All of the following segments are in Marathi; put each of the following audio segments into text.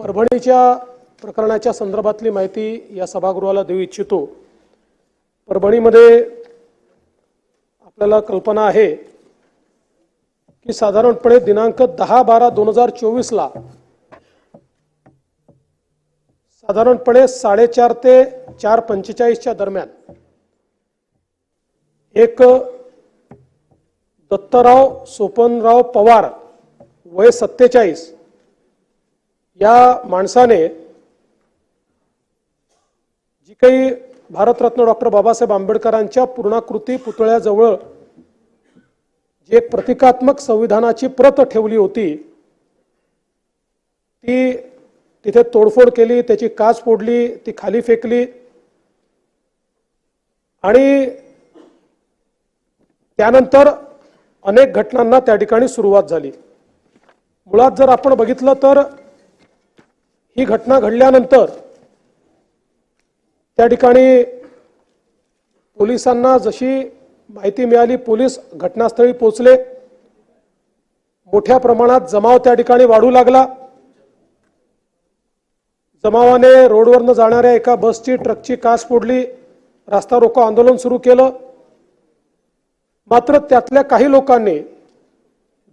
परभणीच्या प्रकरणाच्या संदर्भातली माहिती या सभागृहाला देऊ इच्छितो। परभणीमध्ये आपल्याला कल्पना आहे की साधारणपणे दिनांक 10/12/2024 ला साधारणपणे 4:30 ते 4:45 च्या दरम्यान एक दत्तराव सोपनराव पवार वय 47 या माणसाने जी काही भारतरत्न डॉक्टर बाबासाहेब आंबेडकरांच्या पूर्णाकृती पुतळ्याजवळ जी एक प्रतिकात्मक संविधानाची प्रत ठेवली होती ती तिथे तोडफोड केली, त्याची काच फोडली, ती खाली फेकली आणि त्यानंतर अनेक घटनांना त्या ठिकाणी सुरुवात झाली। मुळात जर आपण बघितलं तर ही घटना घडल्यानंतर त्या ठिकाणी पोलिसांना जशी माहिती मिळाली, पोलीस घटनास्थळी पोहोचले, मोठ्या प्रमाणात जमाव त्या ठिकाणी वाढू लागला। जमावाने रोडवरनं जाणाऱ्या एका बसची, ट्रकची काच फोडली, रास्ता रोको आंदोलन सुरू केलं। मात्र त्यातल्या काही लोकांनी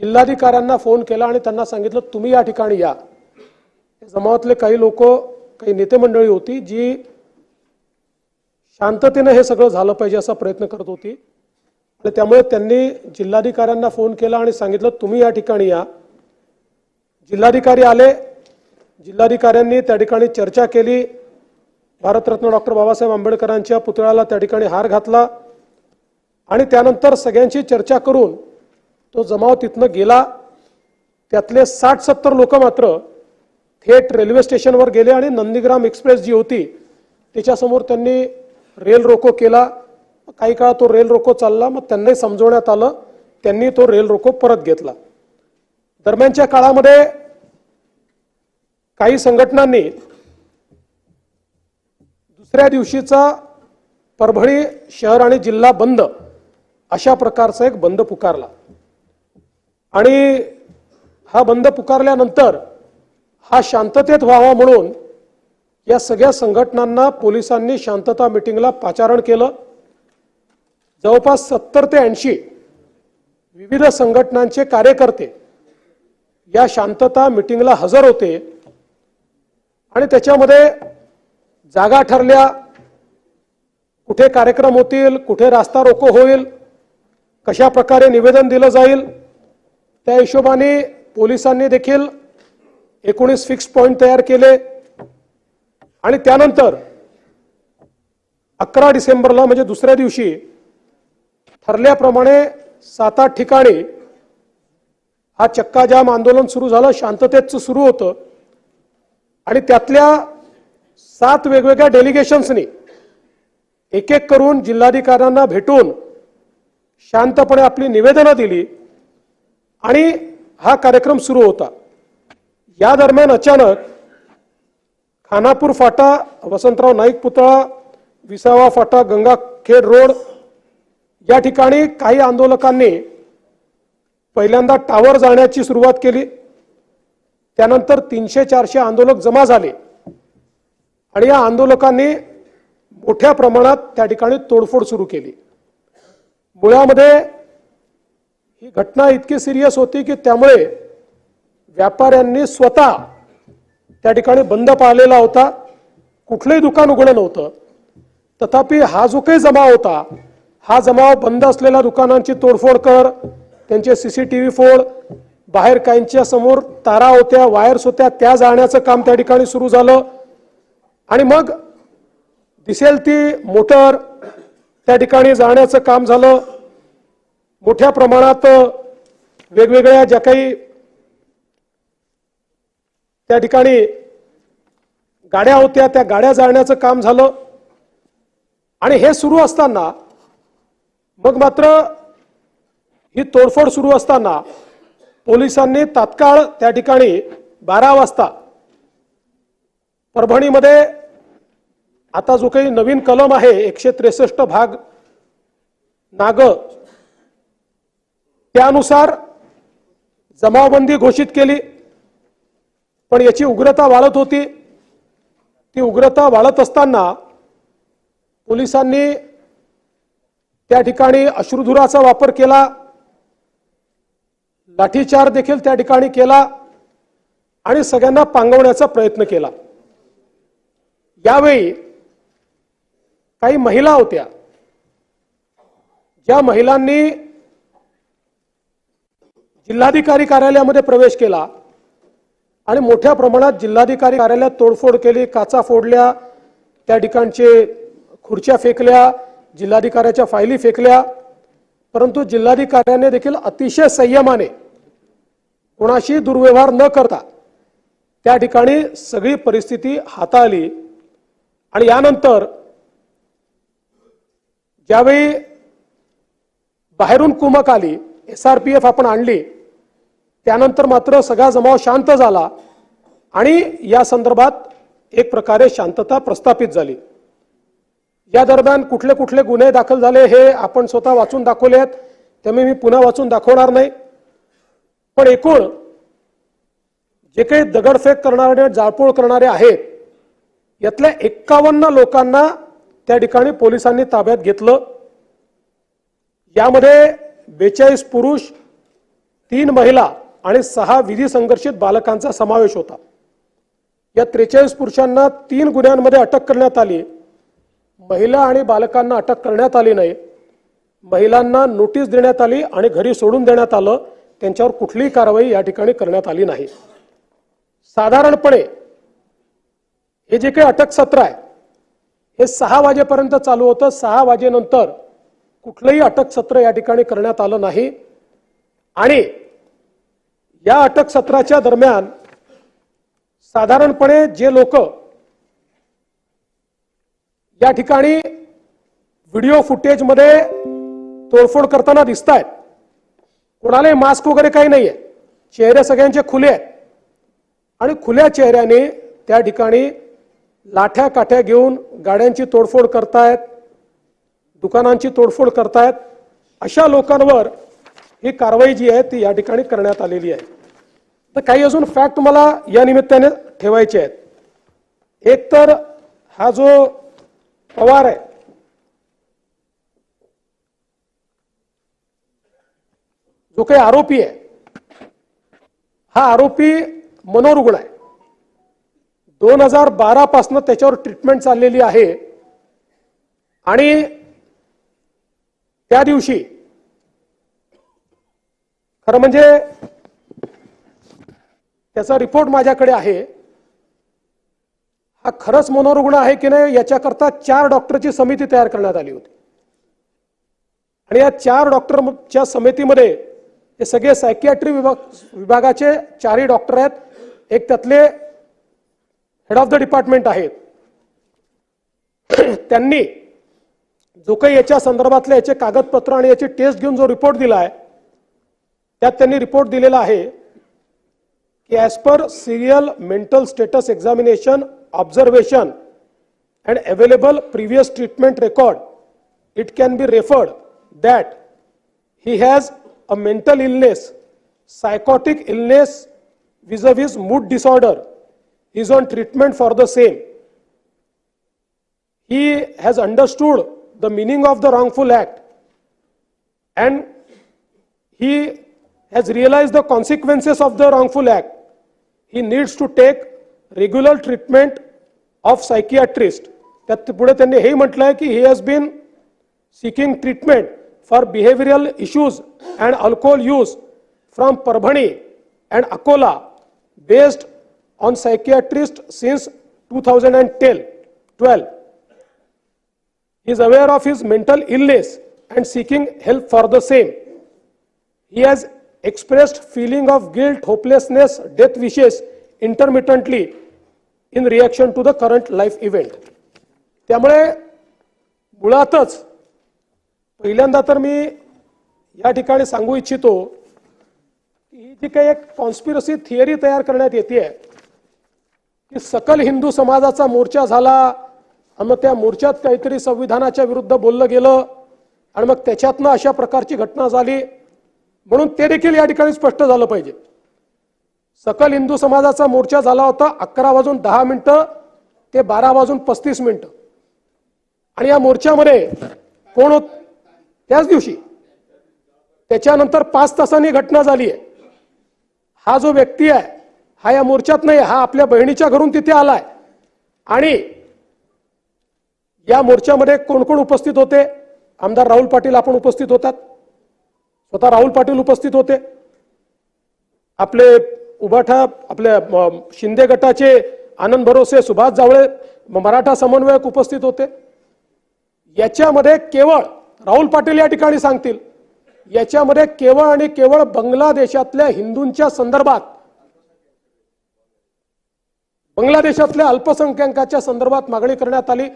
जिल्हाधिकाऱ्यांना फोन केला आणि त्यांना सांगितलं तुम्ही या ठिकाणी या। जमावातले काही लोक, काही नेते मंडळी होती जी शांततेने हे सगळं झालं पाहिजे असा प्रयत्न करत होती आणि त्यामुळे त्यांनी जिल्हाधिकाऱ्यांना फोन केला आणि सांगितलं तुम्ही या ठिकाणी या। जिल्हाधिकारी आले, जिल्हाधिकाऱ्यांनी त्या ठिकाणी चर्चा केली, भारतरत्न डॉक्टर बाबासाहेब आंबेडकरांच्या पुतळ्याला त्या ठिकाणी हार घातला आणि त्यानंतर सगळ्यांची चर्चा करून तो जमाव तिथनं गेला। त्यातले 60-70 लोक मात्र थेट रेल्वे स्टेशनवर गेले आणि नंदीग्राम एक्सप्रेस जी होती त्याच्यासमोर त्यांनी रेल रोको केला। काही काळ तो रेल रोको चालला, मग त्यांनाही समजवण्यात आलं, त्यांनी तो रेल रोको परत घेतला। दरम्यानच्या काळामध्ये काही संघटनांनी दुसऱ्या दिवशीचा परभणी शहर आणि जिल्हा बंद अशा प्रकारचा एक बंद पुकारला आणि हा बंद पुकारल्यानंतर हा शांततेत व्हावा म्हणून या सगळ्या संघटनांना पोलिसांनी शांतता मीटिंगला पाचारण केलं। जवळपास 70 ते 80 विविध संघटनांचे कार्यकर्ते या शांतता मीटिंगला हजर होते आणि त्याच्यामध्ये जागा ठरल्या, कुठे कार्यक्रम होतील, कुठे रास्ता रोको होईल, कशा प्रकारे निवेदन दिलं जाईल, त्या हिशोबाने पोलिसांनी देखील 19 फिक्स पॉइंट तयार केले आणि त्यानंतर 11 डिसेंबरला म्हणजे दुसऱ्या दिवशी ठरल्याप्रमाणे 7-8 ठिकाणी हा चक्काजाम आंदोलन सुरू झालं। शांततेचं सुरू होतं आणि त्यातल्या 7 वेगवेगळ्या डेलिगेशन्सनी एक एक करून जिल्हाधिकाऱ्यांना भेटून शांतपणे आपली निवेदनं दिली आणि हा कार्यक्रम सुरू होता। या दरम्यान अचानक खानापूर फाटा, वसंतराव नाईक पुतळा, विसावा फाटा, गंगाखेड रोड या ठिकाणी काही आंदोलकांनी पहिल्यांदा टावर जाळण्याची सुरुवात केली। त्यानंतर 300-400 आंदोलक जमा झाले आणि या आंदोलकांनी मोठ्या प्रमाणात त्या ठिकाणी तोडफोड सुरू केली। मुळामध्ये ही घटना इतकी सिरियस होती की त्यामुळे व्यापाऱ्यांनी स्वतः त्या ठिकाणी बंद पाळलेला होता, कुठलंही दुकान उघडं नव्हतं। तथापि हा जो काही जमाव होता, हा जमाव बंद असलेल्या दुकानांची तोडफोड कर, त्यांचे CCTV फोड, बाहेर काहींच्या समोर तारा होत्या, वायर्स होत्या, त्या जाळण्याचं काम त्या ठिकाणी सुरू झालं आणि मग दिसेल ती मोटर त्या ठिकाणी जाळण्याचं काम झालं। मोठ्या प्रमाणात वेगवेगळ्या ज्या काही त्या ठिकाणी गाड्या होत्या त्या गाड्या जाळण्याचं काम झालं आणि हे सुरू असताना मग मात्र ही तोडफोड सुरू असताना पोलिसांनी तात्काळ त्या ठिकाणी 12 वाजता परभणीमध्ये आता जो काही नवीन कलम आहे 163 भाग नाग त्यानुसार जमावबंदी घोषित केली पण याची उग्रता वाढत होती. ती उग्रता वाढत असताना पोलिसांनी त्या ठिकाणी अश्रुधुराचा वापर केला, लाठीचार देखील त्या ठिकाणी केला आणि सगळ्यांना पांगवण्याचा प्रयत्न केला. यावेळी काही महिला होत्या, ज्या महिलांनी जिल्हाधिकारी कार्यालयामध्ये प्रवेश केला आणि मोठ्या प्रमाणात जिल्हाधिकारी कार्यालयात तोडफोड केली, काचा फोडल्या, त्या ठिकाणचे खुर्च्या फेकल्या, जिल्हाधिकाऱ्याच्या फायली फेकल्या. परंतु जिल्हाधिकाऱ्याने देखील अतिशय संयमाने कोणाशी दुर्व्यवहार न करता त्या ठिकाणी सगळी परिस्थिती हाताळली. आणि यानंतर ज्यावेळी बाहेरून कुमक आली, SRPF आपण आणली, त्यानंतर मात्र सगळा जमाव शांत झाला आणि या संदर्भात एक प्रकारे शांतता प्रस्थापित झाली. या दरम्यान कुठले कुठले गुन्हे दाखल झाले हे आपण स्वतः वाचून दाखवले आहेत, त्यामुळे मी पुन्हा वाचून दाखवणार नाही. पण एकूण जे काही दगडफेक करणारे, जाळपोळ करणारे आहेत, यातल्या 51 लोकांना त्या ठिकाणी पोलिसांनी ताब्यात घेतलं. यामध्ये 42 पुरुष, 3 महिला आणि 6 विधी संघर्षित बालकांचा समावेश होता. या 43 पुरुषांना 3 गुन्ह्यांमध्ये अटक करण्यात आली. महिला आणि बालकांना अटक करण्यात आली नाही. महिलांना नोटीस देण्यात आली आणि घरी सोडून देण्यात आलं. त्यांच्यावर कुठलीही कारवाई या ठिकाणी करण्यात आली नाही. साधारणपणे हे जे काही अटक सत्र आहे हे 6 वाजेपर्यंत चालू होतं. 6 वाजेनंतर कुठलंही अटक सत्र या ठिकाणी करण्यात आलं नाही. आणि या अटक सत्राच्या दरम्यान साधारणपणे जे लोक या ठिकाणी व्हिडिओ फुटेजमध्ये तोडफोड करताना दिसत आहेत, कोणालाही मास्क वगैरे काही नाहीये, चेहरे सगळ्यांचे खुले आहेत आणि खुल्या चेहऱ्याने त्या ठिकाणी लाठ्या काठ्या घेऊन गाड्यांची तोडफोड करतायत, दुकानांची तोडफोड करतायत. अशा लोकांवर ही कारवाई जी आहे ती या ठिकाणी करण्यात आलेली आहे. तर काही अजून फॅक्ट मला या निमित्ताने ठेवायचे आहेत. एक तर हा जो पवार आहे, जो काही आरोपी आहे, हा आरोपी मनोरुग्ण आहे. 2012 पासून त्याच्यावर ट्रीटमेंट चाललेली आहे आणि त्या दिवशी खरं म्हणजे त्याचा रिपोर्ट माझ्याकडे आहे. हा खरंच मनोरुग्ण आहे की नाही याच्याकरता 4 डॉक्टरची समिती तयार करण्यात आली होती आणि या 4 डॉक्टरच्या समितीमध्ये हे सगळे सायकियाट्री विभागाचे 4ही डॉक्टर आहेत. एक त्यातले हेड ऑफ द डिपार्टमेंट आहेत. त्यांनी जो काही याच्या संदर्भातले याचे कागदपत्र आणि याची टेस्ट घेऊन जो रिपोर्ट दिला आहे त्यात त्यांनी रिपोर्ट दिलेला आहे की as per serial mental status examination observation and available previous treatment record it can be referred that he has a mental illness, psychotic illness vis-a-vis mood disorder. He is on treatment for the same. He has understood the meaning of the wrongful act and he has realized the consequences of the wrongful act. He needs to take regular treatment of psychiatrist. त्यात पुढे त्यांनी हे म्हटलंय की he has been seeking treatment for behavioral issues and alcohol use from Parbhani and Akola based on psychiatrist since 2012. He is aware of his mental illness and seeking help for the same. He has expressed feeling of guilt, hopelessness, death wishes intermittently in reaction to the current life event. त्यामुळे मुळातच पहिल्यांदा तर मी या ठिकाणी सांगू इच्छितो की ही जी काही एक कॉन्स्पिरसी थिअरी तयार करण्यात येते की सकल हिंदू समाजाचा मोर्चा झाला आणि मग त्या मोर्चात काहीतरी संविधानाच्या विरुद्ध बोललं गेलं आणि मग त्याच्यातनं अशा प्रकारची घटना झाली, म्हणून ते देखील या ठिकाणी स्पष्ट झालं पाहिजे. सकल हिंदू समाजाचा मोर्चा झाला होता 11:10 ते 12:35. आणि या मोर्चामध्ये कोण होत त्याच दिवशी, त्याच्यानंतर 5 तासांनी घटना झाली आहे. हा जो व्यक्ती आहे हा या मोर्चात नाही, हा आपल्या बहिणीच्या घरून तिथे आलाय. आणि या मोर्चामध्ये कोण कोण उपस्थित होते? आमदार राहुल पाटील आपण उपस्थित होतात, स्वतः राहुल पाटील उपस्थित होते, आपले उभाठा आपल्या शिंदे गटाचे आनंद भरोसे, सुभाष जावळे, मराठा समन्वयक उपस्थित होते. याच्यामध्ये केवळ राहुल पाटील या ठिकाणी सांगतील, याच्यामध्ये केवळ आणि केवळ बांगलादेशातल्या हिंदूंच्या संदर्भात, बांगलादेशातल्या अल्पसंख्याकांच्या संदर्भात मागणी करण्यात आली.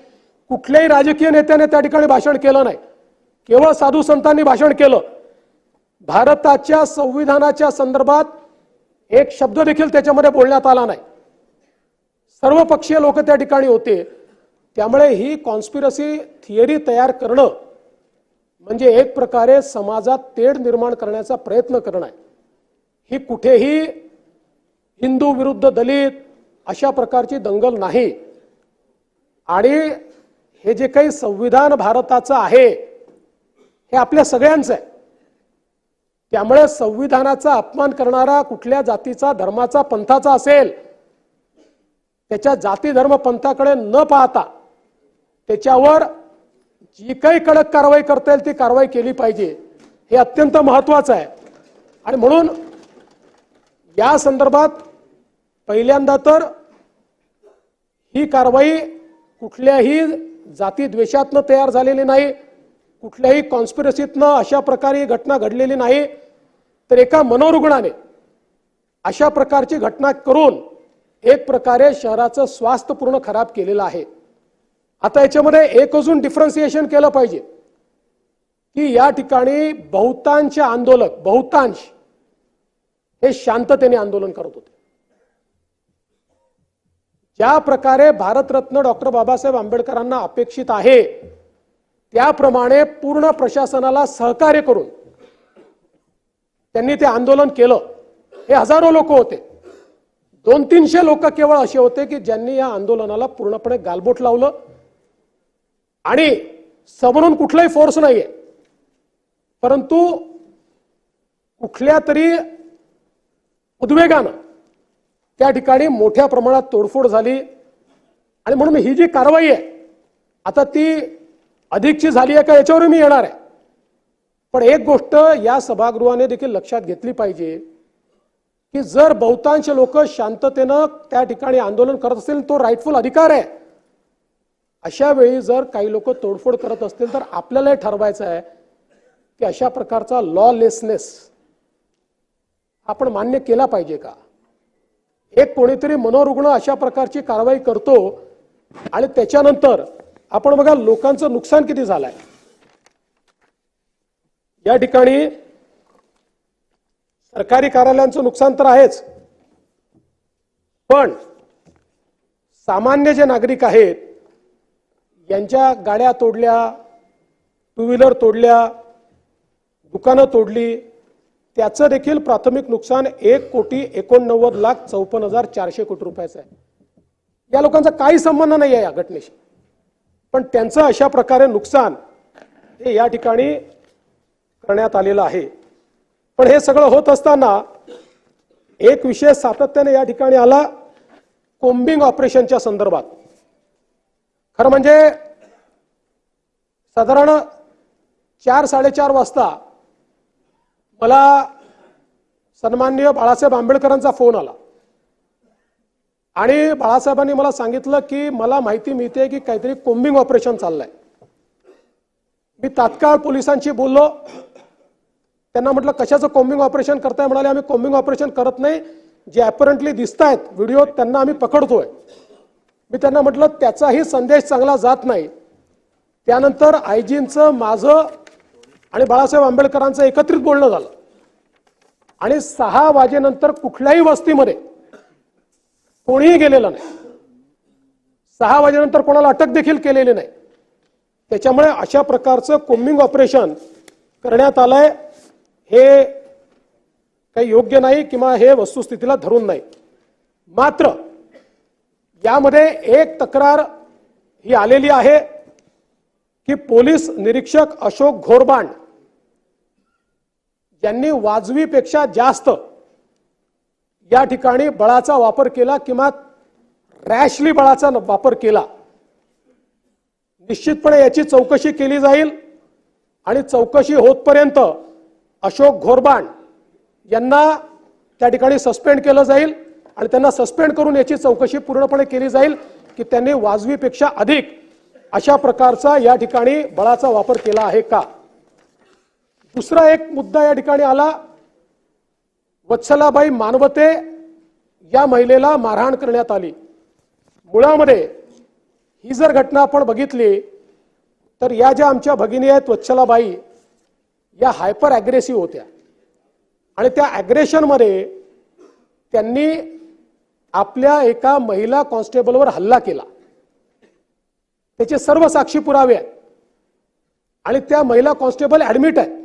कुठल्याही राजकीय नेत्याने त्या ठिकाणी भाषण केलं नाही, केवळ साधू संतांनी भाषण केलं. भारताच्या संविधानाच्या संदर्भात एक शब्द देखील त्याच्यामध्ये बोलण्यात आला नाही. सर्वपक्षीय लोक त्या ठिकाणी होते. त्यामुळे ही कॉन्स्पिरसी थिअरी तयार करणं म्हणजे एक प्रकारे समाजात तेढ निर्माण करण्याचा प्रयत्न करणं आहे. ही कुठेही हिंदू विरुद्ध दलित अशा प्रकारची दंगल नाही. आणि हे जे काही संविधान भारताचं आहे हे आपल्या सगळ्यांचं आहे. त्यामुळे संविधानाचा अपमान करणारा कुठल्या जातीचा, धर्माचा, पंथाचा असेल, त्याच्या जाती धर्म पंथाकडे न पाहता त्याच्यावर जी काही कडक कारवाई करता येईल ती कारवाई केली पाहिजे, हे अत्यंत महत्त्वाचं आहे. आणि म्हणून या संदर्भात पहिल्यांदा तर ही कारवाई कुठल्याही जाती द्वेषातनं तयार झालेली नाही, कुठल्याही कॉन्स्पिरसीतनं अशा प्रकारे घटना घडलेली नाही, तर एका मनोरुग्णाने अशा प्रकारची घटना करून एक प्रकारे शहराचं स्वास्थ्य पूर्ण खराब केलेलं आहे. आता याच्यामध्ये एक अजून डिफरन्सिएशन केलं पाहिजे की या ठिकाणी बहुतांश आंदोलक, बहुतांश हे शांततेने आंदोलन करत होते. ज्या प्रकारे भारतरत्न डॉक्टर बाबासाहेब आंबेडकरांना अपेक्षित आहे त्याप्रमाणे पूर्ण प्रशासनाला सहकार्य करून त्यांनी ते आंदोलन केलं. हे हजारो लोक होते. 200-300 लोक केवळ असे होते की ज्यांनी या आंदोलनाला पूर्णपणे गालबोट लावलं. आणि समोरून कुठलाही फोर्स नाहीये, परंतु कुठल्या तरी उद्वेगानं त्या ठिकाणी मोठ्या प्रमाणात तोडफोड झाली. आणि म्हणून ही जी कारवाई आहे आता ती अधिकची झाली आहे का याच्यावर मी येणार आहे. पण एक गोष्ट या सभागृहाने देखील लक्षात घेतली पाहिजे की जर बहुतांश लोक शांततेनं त्या ठिकाणी आंदोलन करत असतील तो राईटफुल अधिकार आहे. अशा वेळी जर काही लोक तोडफोड करत असतील तर आपल्याला हे ठरवायचं आहे की अशा प्रकारचा लॉलेसनेस आपण मान्य केला पाहिजे का. एक कोणीतरी मनोरुग्ण अशा प्रकारची कारवाई करतो आणि त्याच्यानंतर आपण बघा लोकांचं नुकसान किती झालंय. या ठिकाणी सरकारी कार्यालयांचं नुकसान तर आहेच, पण सामान्य जे नागरिक आहेत यांच्या गाड्या तोडल्या, टू व्हीलर तोडल्या, दुकानं तोडली, त्याचं देखील प्राथमिक नुकसान 1,89,54,400 कोटी रुपयाचं आहे. या लोकांचा काही संबंध नाही आहे या घटनेशी, पण त्यांचं अशा प्रकारे नुकसान हे या ठिकाणी करण्यात आलेलं आहे. पण हे सगळं होत असताना एक विषय सातत्याने या ठिकाणी आला, कोम्बिंग ऑपरेशनच्या संदर्भात. खरं म्हणजे साधारण 4-4:30 वाजता मला सन्माननीय बाळासाहेब आंबेडकरांचा फोन आला आणि बाळासाहेबांनी मला सांगितलं की मला माहिती मिळते की काहीतरी कोम्बिंग ऑपरेशन चाललंय. मी तात्काळ पोलिसांशी बोललो. त्यांना म्हटलं कशाचं कोम्बिंग ऑपरेशन करताय. म्हणाले आम्ही कोम्बिंग ऑपरेशन करत नाही, जे अपरंटली दिसतायत व्हिडिओ त्यांना आम्ही पकडतोय. मी त्यांना म्हटलं त्याचाही संदेश चांगला जात नाही. त्यानंतर आयजींचं, माझं आणि बाळासाहेब आंबेडकरांचं एकत्रित बोलणं झालं आणि 6 वाजेनंतर कुठल्याही वस्तीमध्ये कोणीही गेलेलं नाही. 6 वाजेनंतर कोणाला अटक देखील केलेली नाही. त्याच्यामुळे अशा प्रकारचं कोम्बिंग ऑपरेशन करण्यात आलंय. हे काही योग्य नाही किंवा हे वस्तुस्थितीला धरून नाही. मात्र यामध्ये एक तक्रार ही आलेली आहे की पोलीस निरीक्षक अशोक घोरबांड यांनी वाजवीपेक्षा जास्त या ठिकाणी बळाचा वापर केला किंवा रॅशली बळाचा वापर केला. निश्चितपणे याची चौकशी केली जाईल आणि चौकशी होतपर्यंत अशोक घोरबांड यांना त्या ठिकाणी सस्पेंड केलं जाईल आणि त्यांना सस्पेंड करून याची चौकशी पूर्णपणे केली जाईल की त्यांनी वाजवीपेक्षा अधिक अशा प्रकारचा या ठिकाणी बळाचा वापर केला आहे का. दुसरा एक मुद्दा या ठिकाणी आला, वत्सलाबाई मानवते या महिलेला मारहाण करण्यात आली. मुळामध्ये ही जर घटना आपण बघितली तर या ज्या आमच्या भगिनी आहेत वत्सलाबाई या हायपर ॲग्रेसिव्ह होत्या आणि त्या ॲग्रेशनमध्ये त्यांनी आपल्या एका महिला कॉन्स्टेबलवर हल्ला केला. त्याचे सर्व साक्षी पुरावे आहेत आणि त्या महिला कॉन्स्टेबल ॲडमिट आहेत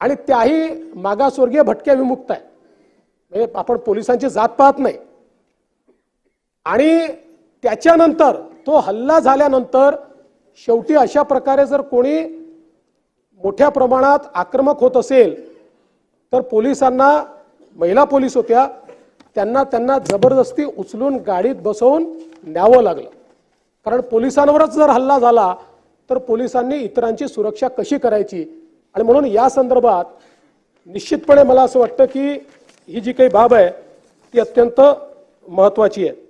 आणि त्याही मागासवर्गीय भटक्या विमुक्त आहेत. म्हणजे आपण पोलिसांची जात पाहत नाही. आणि त्याच्यानंतर तो हल्ला झाल्यानंतर शेवटी अशा प्रकारे जर कोणी मोठ्या प्रमाणात आक्रमक होत असेल तर पोलिसांना, महिला पोलीस होत्या, त्यांना जबरदस्ती उचलून गाडीत बसवून न्यावं लागलं. कारण पोलिसांवरच जर हल्ला झाला तर पोलिसांनी इतरांची सुरक्षा कशी करायची. आणि म्हणून या संदर्भात निश्चितपणे मला असं वाटतं की ही जी काही बाब आहे ती अत्यंत महत्त्वाची आहे.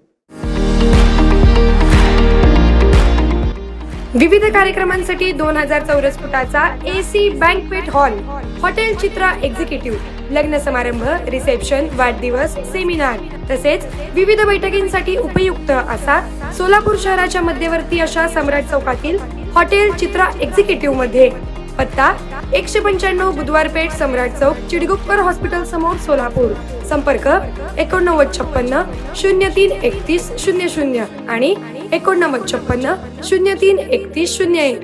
विविध कार्यक्रमांसाठी 2000 चौरस फुटाचा AC बँकवेट हॉल, हॉटेल चित्रा एक्झिक्युटिव्ह, लग्न समारंभ, रिसेप्शन, वाढदिवस, सेमिनार तसेच विविध बैठकींसाठी उपयुक्त असा सोलापूर शहराच्या मध्यवर्ती अशा सम्राट चौकातील हॉटेल चित्रा एक्झिक्युटिव्ह मध्ये. पत्ता 195 बुधवार पेठ, सम्राट चौक, चिडगुप्कर हॉस्पिटल समोर, सोलापूर. संपर्क 8956 03 31 00 आणि 8956 03 31 01.